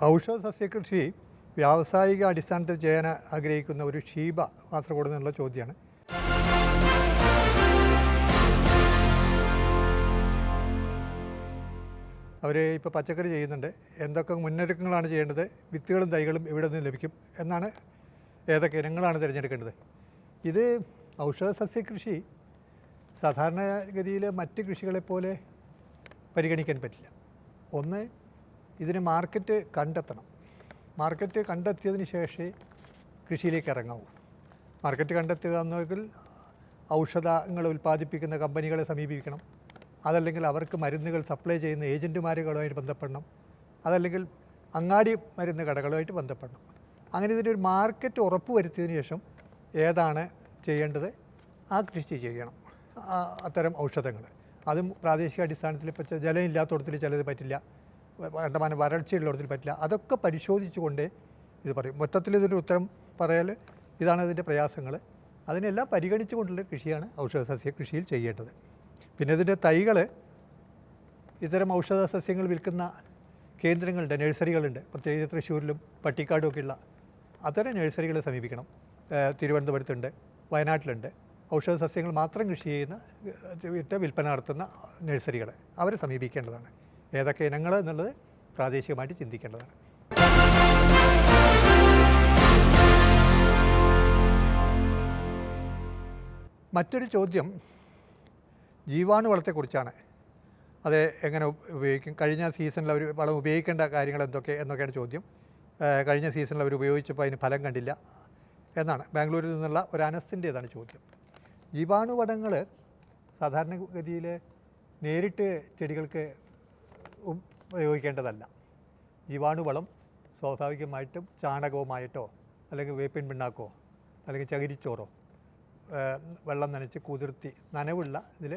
ഔഷധ സസ്യകൃഷി വ്യാവസായിക അടിസ്ഥാനത്തിൽ ചെയ്യാൻ ആഗ്രഹിക്കുന്ന ഒരു ഷീബ കാസർഗോഡ് നിന്നുള്ള ചോദ്യമാണ്. അവർ ഇപ്പോൾ പച്ചക്കറി ചെയ്യുന്നുണ്ട്. എന്തൊക്കെ മുന്നൊരുക്കങ്ങളാണ് ചെയ്യേണ്ടത്, വിത്തുകളും തൈകളും ഇവിടെ നിന്ന് ലഭിക്കും എന്നാണ്, ഏതൊക്കെ ഇനങ്ങളാണ് തിരഞ്ഞെടുക്കേണ്ടത്. ഇത് ഔഷധ സസ്യകൃഷി സാധാരണഗതിയിൽ മറ്റ് കൃഷികളെപ്പോലെ പരിഗണിക്കാൻ പറ്റില്ല. ഒന്ന്, ഇതിന് മാർക്കറ്റ് കണ്ടെത്തണം. മാർക്കറ്റ് കണ്ടെത്തിയതിന് ശേഷമേ കൃഷിയിലേക്ക് ഇറങ്ങാവൂ. മാർക്കറ്റ് കണ്ടെത്തുക എന്നെങ്കിൽ ഔഷധങ്ങൾ ഉൽപ്പാദിപ്പിക്കുന്ന കമ്പനികളെ സമീപിക്കണം. അതല്ലെങ്കിൽ അവർക്ക് മരുന്നുകൾ സപ്ലൈ ചെയ്യുന്ന ഏജൻറ്റുമാരുകളുമായിട്ട് ബന്ധപ്പെടണം. അതല്ലെങ്കിൽ അങ്ങാടി മരുന്ന് കടകളുമായിട്ട് ബന്ധപ്പെടണം. അങ്ങനെ ഇതിൻ്റെ ഒരു മാർക്കറ്റ് ഉറപ്പ് വരുത്തിയതിന് ശേഷം ഏതാണ് ചെയ്യേണ്ടത് ആ കൃഷി ചെയ്യണം. അത്തരം ഔഷധങ്ങൾ അതും പ്രാദേശിക അടിസ്ഥാനത്തിൽ ഇപ്പോൾ ജലം ഇല്ലാത്തടത്തിൽ ചിലത് പറ്റില്ല, കണ്ടമാനം വരൾച്ചയുള്ളിടത്തിൽ പറ്റില്ല. അതൊക്കെ പരിശോധിച്ചുകൊണ്ട് ഇത് പറയും. മൊത്തത്തിൽ ഇതിൻ്റെ ഉത്തരം പറയൽ ഇതാണ് ഇതിൻ്റെ പ്രയാസങ്ങൾ. അതിനെല്ലാം പരിഗണിച്ചുകൊണ്ടുള്ള കൃഷിയാണ് ഔഷധ സസ്യ കൃഷിയിൽ ചെയ്യേണ്ടത്. പിന്നെ ഇതിൻ്റെ തൈകൾ ഇത്തരം ഔഷധ സസ്യങ്ങൾ വിൽക്കുന്ന കേന്ദ്രങ്ങളുണ്ട്, നഴ്സറികളുണ്ട്. പ്രത്യേകിച്ച് തൃശ്ശൂരിലും പട്ടിക്കാടും ഒക്കെയുള്ള അത്തരം നഴ്സറികളെ സമീപിക്കണം. തിരുവനന്തപുരത്തുണ്ട്, വയനാട്ടിലുണ്ട്. ഔഷധ സസ്യങ്ങൾ മാത്രം കൃഷി ചെയ്യുന്ന വിൽപ്പന നടത്തുന്ന നഴ്സറികൾ, അവരെ സമീപിക്കേണ്ടതാണ്. ഏതൊക്കെ ഇനങ്ങൾ എന്നുള്ളത് പ്രാദേശികമായിട്ട് ചിന്തിക്കേണ്ടതാണ്. മറ്റൊരു ചോദ്യം ജീവാണുവളത്തെക്കുറിച്ചാണ്. അത് എങ്ങനെ ഉപയോഗിക്കും, കഴിഞ്ഞ സീസണിൽ അവർ വളം ഉപയോഗിക്കേണ്ട കാര്യങ്ങൾ എന്നൊക്കെയാണ് ചോദ്യം. കഴിഞ്ഞ സീസണിൽ അവർ ഉപയോഗിച്ചപ്പോൾ അതിന് ഫലം കണ്ടില്ല എന്നാണ്. ബാംഗ്ലൂരിൽ നിന്നുള്ള ഒരു അനസിൻ്റേതാണ് ചോദ്യം. ജീവാണുവളങ്ങൾ സാധാരണഗതിയിൽ നേരിട്ട് ചെടികൾക്ക് ഉപയോഗിക്കേണ്ടതല്ല. ജീവാണുവളം സ്വാഭാവികമായിട്ടും ചാണകവുമായിട്ടോ അല്ലെങ്കിൽ വേപ്പിൻ പിണ്ണാക്കോ അല്ലെങ്കിൽ ചകിരിച്ചോറോ വെള്ളം നനച്ച് കുതിർത്തി നനവുള്ള ഇതിൽ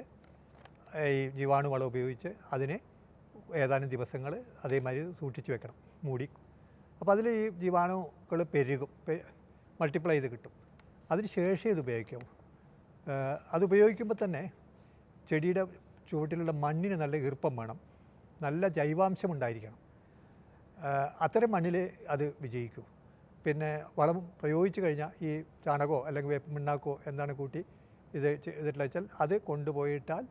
ഈ ജീവാണുവളം ഉപയോഗിച്ച് അതിനെ ഏതാനും ദിവസങ്ങൾ അതേമാതിരി സൂക്ഷിച്ച് വെക്കണം, മൂടി. അപ്പോൾ അതിൽ ഈ ജീവാണുക്കൾ പെരുകും, മൾട്ടിപ്ലൈ ചെയ്ത് കിട്ടും. അതിന് ശേഷം ഇത് ഉപയോഗിക്കാവും. അത് ഉപയോഗിക്കുമ്പോൾ തന്നെ ചെടിയുടെ ചുവട്ടിലുള്ള മണ്ണിന് നല്ല ഈർപ്പം വേണം, നല്ല ജൈവാംശം ഉണ്ടായിരിക്കണം. അത്തരം മണ്ണിൽ അത് വിജയിക്കൂ. പിന്നെ വളം പ്രയോഗിച്ച് കഴിഞ്ഞാൽ ഈ ചാണകമോ അല്ലെങ്കിൽ വേപ്പിൻ പിണ്ണാക്കോ എന്താണ് കൂട്ടി ഇതിട്ട് വെച്ചാൽ അത് കൊണ്ടുപോയിട്ടാൽ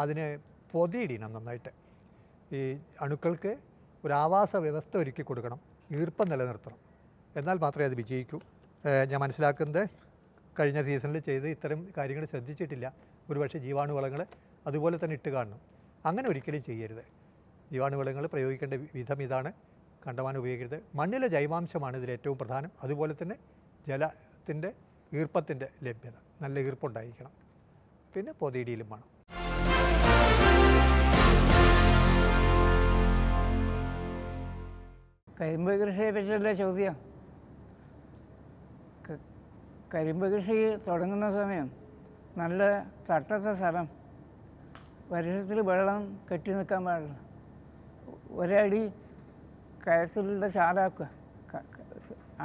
അതിന് പൊതിയിടണം നന്നായിട്ട്. ഈ അണുക്കൾക്ക് ഒരു ആവാസ വ്യവസ്ഥ ഒരുക്കി കൊടുക്കണം, ഈർപ്പം നിലനിർത്തണം. എന്നാൽ മാത്രമേ അത് വിജയിക്കൂ. ഞാൻ മനസ്സിലാക്കുന്നത് കഴിഞ്ഞ സീസണിൽ ചെയ്ത് ഇത്തരം കാര്യങ്ങൾ ശ്രദ്ധിച്ചിട്ടില്ല. ഒരുപക്ഷെ ജീവാണുവളങ്ങൾ അതുപോലെ തന്നെ ഇട്ട് കാണണം. അങ്ങനെ ഒരിക്കലും ചെയ്യരുത്. ജീവാണുവളങ്ങൾ പ്രയോഗിക്കേണ്ട വിധം ഇതാണ്. കണ്ടമാനം ഉപയോഗിക്കരുത്. മണ്ണിലെ ജൈവാംശമാണ് ഇതിൽ ഏറ്റവും പ്രധാനം. അതുപോലെ തന്നെ ജലത്തിൻ്റെ ഈർപ്പത്തിൻ്റെ ലഭ്യത, നല്ല ഈർപ്പുണ്ടായിരിക്കണം. പിന്നെ പൊതിയിടിയിലും വേണം. കരിമ്പ് കൃഷിയെ പറ്റിയുള്ള ചോദ്യം. കരിമ്പ് കൃഷി തുടങ്ങുന്ന സമയം നല്ല തട്ടത്ത സ്ഥലം, വർഷത്തിൽ വെള്ളം കെട്ടി നിൽക്കാൻ പാടില്ല. ഒരടി കയത്തിലുള്ള ചാലാക്കുക,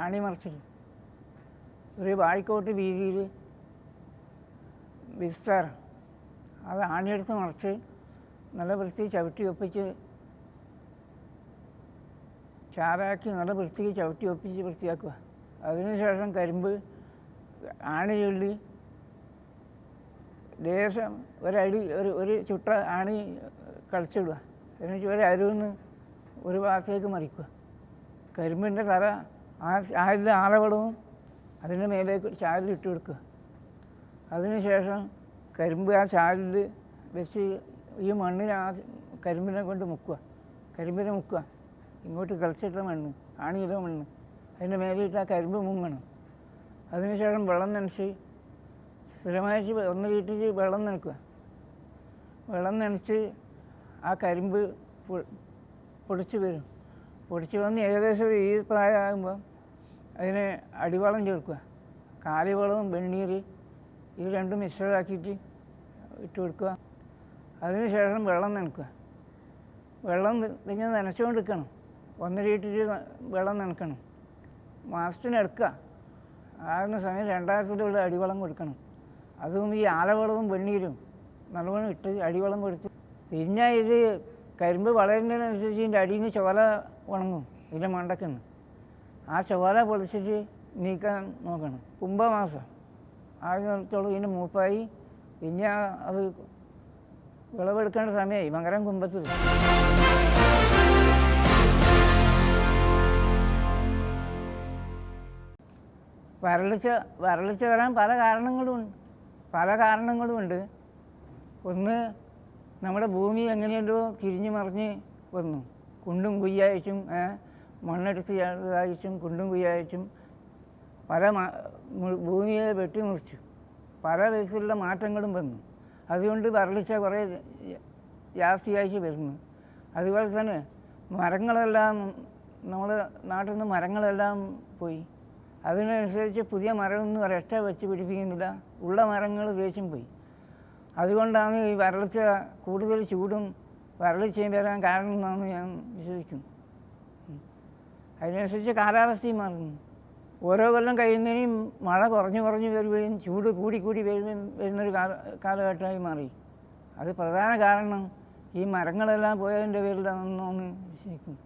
ആണി മറിച്ചിൽ ഒരു വാഴക്കോട്ട് വീതിയിൽ വിസ്താരം, അത് ആണിയെടുത്ത് മറിച്ച് നല്ല വൃത്തി ചവിട്ടി ഒപ്പിച്ച് ചാറാക്കി നല്ല വൃത്തിക്ക് ചവിട്ടി ഒപ്പിച്ച് വൃത്തിയാക്കുക. അതിനുശേഷം കരിമ്പ് ആണി ചൊല്ലി ലേശം ഒരടി ഒരു ചുട്ട ആണി കളിച്ചിടുക. എന്നിട്ട് ഒരു അരുന്ന് ഒരു ഭാഗത്തേക്ക് മറിക്കുക. കരിമ്പിൻ്റെ തല ആ ചാലിൽ ആലവളവും അതിൻ്റെ മേലേക്ക് ചാലിലിട്ട് കൊടുക്കുക. അതിനുശേഷം കരിമ്പ് ആ ചാലിൽ വെച്ച് ഈ മണ്ണിനെ ആ കരിമ്പിനെ കൊണ്ട് മുക്കുക. കരിമ്പിനെ മുക്കുക, ഇങ്ങോട്ട് കളിച്ചിട്ട മണ്ണ്, ആണിയിലെ മണ്ണ്, അതിൻ്റെ മേലിട്ട് ആ കരിമ്പ് മുങ്ങണം. അതിനുശേഷം വെള്ളം നനച്ച് സ്ഥിരമായിട്ട് 1 ലിറ്റർ വെള്ളം നനയ്ക്കുക. വെള്ളം നനച്ച് ആ കരിമ്പ് പൊടിച്ച് വരും. പൊടിച്ച് വന്ന് ഏകദേശം ഈ പ്രായമാകുമ്പോൾ അതിന് അടിവളം ചേർക്കുക. കാലിവളവും വെണ്ണീർ ഇത് രണ്ടും മിശ്രിതമാക്കിയിട്ട് ഇട്ട് കൊടുക്കുക. അതിനുശേഷം വെള്ളം നനയ്ക്കുക. വെള്ളം ഇങ്ങനെ നനച്ചുകൊണ്ട് നിൽക്കണം. 1 ലിറ്റർ വെള്ളം നനയ്ക്കണം. മാസത്തിനെടുക്കുക. ആകുന്ന സമയം 2000 അടിവളം കൊടുക്കണം. അതും ഈ ആലവളവും വെണ്ണീരും നല്ലവണ്ണം ഇട്ട് അടിവളം കൊടുത്ത് പിന്നെ ഇത് കരിമ്പ് വളരുന്നതിനനുസരിച്ച് ഇതിൻ്റെ അടിയിൽ നിന്ന് ചോല ഉണങ്ങും. ഇതിൻ്റെ മണ്ടക്കുന്ന്. ആ ചോല പൊളിച്ചിട്ട് നീക്കാൻ നോക്കണം. കുംഭമാസം ആദ്യത്തോളം ഇതിൻ്റെ മൂപ്പായി, പിന്നെ അത് വിളവെടുക്കേണ്ട സമയമായി മകരം കുംഭത്തിൽ. വരൾച്ച വരാൻ പല കാരണങ്ങളുമുണ്ട്. ഒന്ന്, നമ്മുടെ ഭൂമി എങ്ങനെയുണ്ടോ തിരിഞ്ഞു മറിഞ്ഞ് വന്നു. കുണ്ടും കുയ്യായിട്ടും മണ്ണെടുത്ത് ഇതായിട്ടും കുണ്ടും കുയ്യായിട്ടും ഭൂമിയെ വെട്ടിമുറിച്ചു. പല വിധത്തിലുള്ള മാറ്റങ്ങളും വന്നു. അതുകൊണ്ട് വരൾച്ച കുറേ ജാസ്തിയായിട്ട് വരുന്നു. അതുപോലെ തന്നെ മരങ്ങളെല്ലാം, നമ്മുടെ നാട്ടിൽ നിന്ന് മരങ്ങളെല്ലാം പോയി. അതിനനുസരിച്ച് പുതിയ മരമൊന്നും ഒരൊറ്റ വെച്ച് പിടിപ്പിക്കുന്നില്ല. ഉള്ള മരങ്ങൾ ദേശം പോയി. അതുകൊണ്ടാണ് ഈ വരൾച്ച, കൂടുതൽ ചൂടും വരൾച്ചയും വരാൻ കാരണം എന്നാണ് ഞാൻ വിശ്വസിക്കുന്നു. അതിനനുസരിച്ച് കാലാവസ്ഥയും മാറുന്നു. ഓരോ കൊല്ലം കഴിയുന്നതിനും മഴ കുറഞ്ഞു വരികയും ചൂട് കൂടി വരുന്നൊരു കാലഘട്ടമായി മാറി. അത് പ്രധാന കാരണം ഈ മരങ്ങളെല്ലാം പോയതിൻ്റെ പേരിലാണെന്നാണ് വിശ്വസിക്കുന്നത്.